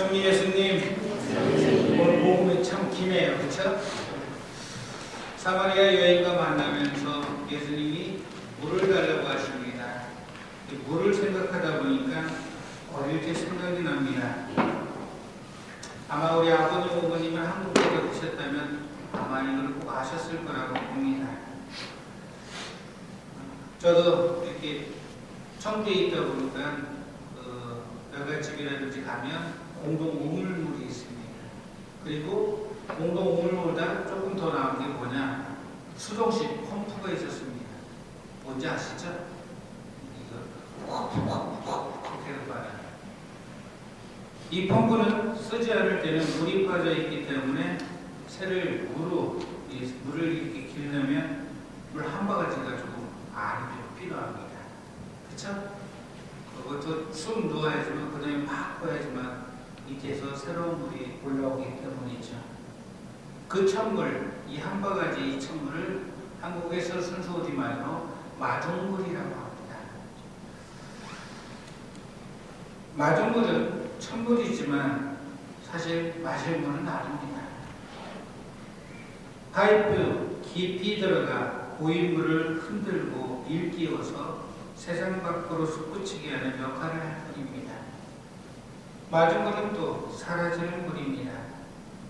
선미 예수님, 오늘 복음이 참 기네요. 그렇죠? 사마리아 여인과 만나면서 예수님이 물을 달라고 하십니다. 물을 생각하다 보니까 어릴 생각이 납니다. 아마 우리 아버님, 어머님은 한국에 계셨다면 아마 이걸 꼭 아셨을 거라고 봅니다. 저도 이렇게 청주에 있다 보니까 여가집이라든지 가면 공동 우물물이 있습니다. 그리고 공동 우물물보다 조금 더 나은 게 뭐냐? 수동식 펌프가 있었습니다. 뭔지 아시죠? 이거 콕콕콕콕 해서 말아요. 이 펌프는 쓰지 않을 때는 물이 빠져 있기 때문에 새를 물을 이렇게 기르려면 물 한 바가지가 조금 안이 좀 필요합니다. 그렇죠? 그것도 숨 놓아야지만 그 다음에 막 꺼야지만 밑에서 새로운 물이 올라오기 때문이죠. 그 찬물, 이 한 바가지 이 찬물을 한국에서 순수 우리말로 마중물이라고 합니다. 마중물은 찬물이지만 사실 마실 물은 아닙니다. 파이프 깊이 들어가 고인 물을 흔들고 일깨워서 세상 밖으로 솟구치게 하는 역할을 할 뿐입니다. 마중물은 또 사라지는 물입니다.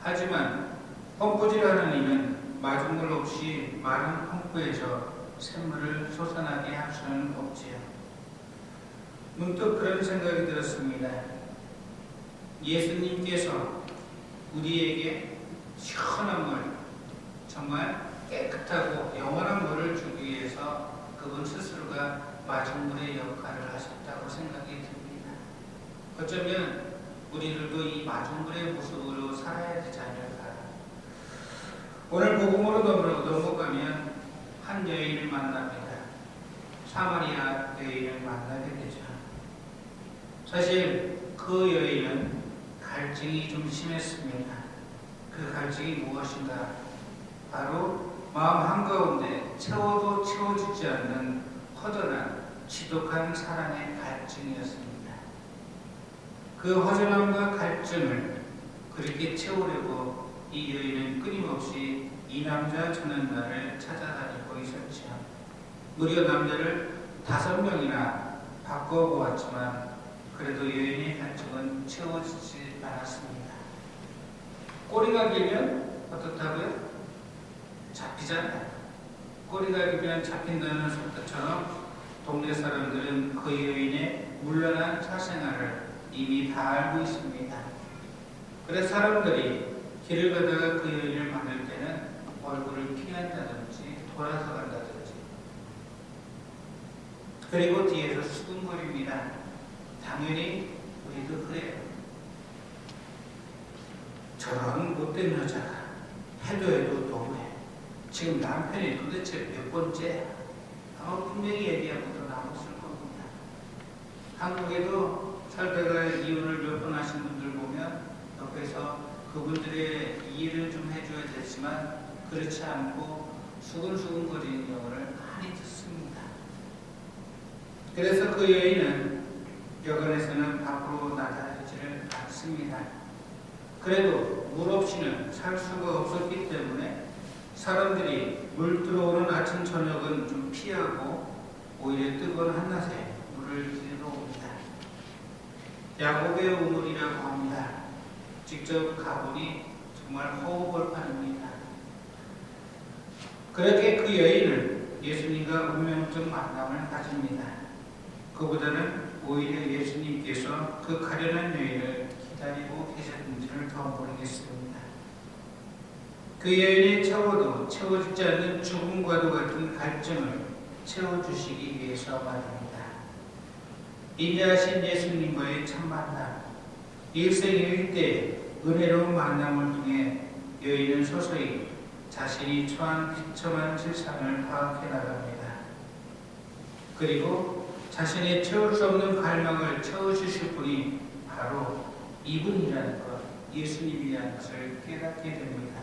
하지만 펌프질하는 이는 마중물 없이 마른 펌프에서 샘물을 솟아나게 할 수는 없지요. 문득 그런 생각이 들었습니다. 예수님께서 우리에게 시원한 물, 정말 깨끗하고 영원한 물을 주기 위해서 그분 스스로가 마중물의 역할을 하셨다고 생각이 듭니다. 어쩌면 우리들도 이 마중물의 모습으로 살아야 되지 않을까. 오늘 복음으로 넘어가면 한 여인을 만납니다. 사마리아 여인을 만나게 되죠. 사실 그 여인은 갈증이 좀 심했습니다. 그 갈증이 무엇인가? 바로 마음 한가운데 채워도 채워지지 않는 허전한 지독한 사랑의 갈증이었습니다. 그 허전함과 갈증을 그렇게 채우려고 이 여인은 끊임없이 이 남자 저 남자를 찾아다니고 있었죠. 무려 남자를 5명이나 바꿔보았지만 그래도 여인의 갈증은 채워지지 않았습니다. 꼬리가 길면 어떻다고요? 잡히잖아요. 꼬리가 길면 잡힌다는 속담처럼 동네 사람들은 그 여인의 물란한 사생활을 이미 다 알고 있습니다. 그래서 사람들이 길을 가다가 그 여인을 만날 때는 얼굴을 피한다든지 돌아서 간다든지 그리고 뒤에서 수근거립니다. 당연히 우리도 그래요. 저런 못된 여자가 해도 너무해. 지금 남편이 도대체 몇 번째? 아마 분명히 얘기하고도 남았을 겁니다. 한국에도 살다가 이혼을 몇 번 하신 분들 보면 옆에서 그분들의 이해를 좀 해줘야 되지만 그렇지 않고 수근수근거리는 경우를 많이 듣습니다. 그래서 그 여인은 여관에서는 밖으로 나타나지를 않습니다. 그래도 물 없이는 살 수가 없었기 때문에 사람들이 물 들어오는 아침 저녁은 좀 피하고 오히려 뜨거운 한낮에 물을 길러 옵니다. 야곱의 우물이라고 합니다. 직접 가보니 정말 허우벌판입니다. 그렇게 그 여인은 예수님과 운명적 만남을 가집니다. 그보다는 오히려 예수님께서 그 가련한 여인을 기다리고 계셨는지를 더 모르겠습니다. 그 여인이 채워도 채워지지 않는 죽음과도 같은 갈증을 채워주시기 위해서 말입니다. 인자하신 예수님과의 첫 만남, 일생 일대 은혜로운 만남을 통해 여인은 서서히 자신이 처한 비참한 실상을 파악해 나갑니다. 그리고 자신이 채울 수 없는 갈망을 채워주실 분이 바로 이분이라는 것, 예수님이라는 것을 깨닫게 됩니다.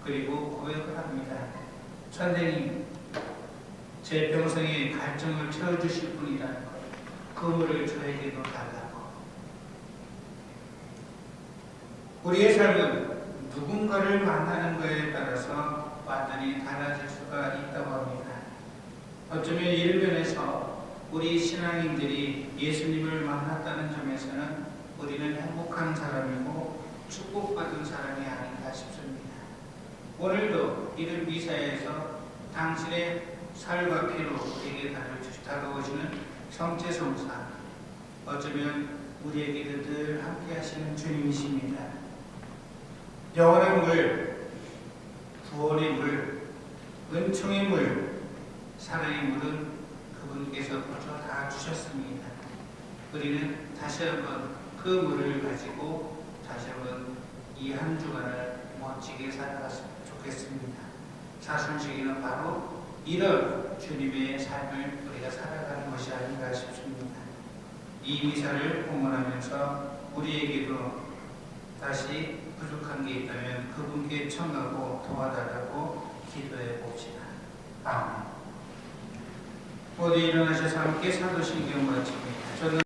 그리고 고백을 합니다. 선생님, 제 평생의 갈증을 채워주실 분이라는 것, 그 물을 저에게도 달라고. 우리의 삶은 누군가를 만나는 것에 따라서 완전히 달라질 수가 있다고 합니다. 어쩌면 이를 면에서 우리 신앙인들이 예수님을 만났다는 점에서는 우리는 행복한 사람이고 축복받은 사람이 아닌가 싶습니다. 오늘도 이른 미사에서 당신의 살과 피로 우리에게 다가오시는 성체성사, 어쩌면 우리에게도 늘 함께 하시는 주님이십니다. 영원의 물, 구원의 물, 은총의 물, 사랑의 물은 그분께서 벌써 다 주셨습니다. 우리는 다시 한번 그 물을 가지고 다시 한번 이 한 주간을 멋지게 살아갔으면 좋겠습니다. 사순절기는 바로 이런 주님의 삶을 우리가 살아가는 것이 아닌가 싶습니다. 이 미사를 공헌하면서 우리에게도 다시 부족한 게 있다면 그분께 청하고 도와달라고 기도해 봅시다. 아멘. 모두 일어나셔서 함께 사도신경 마칩니다.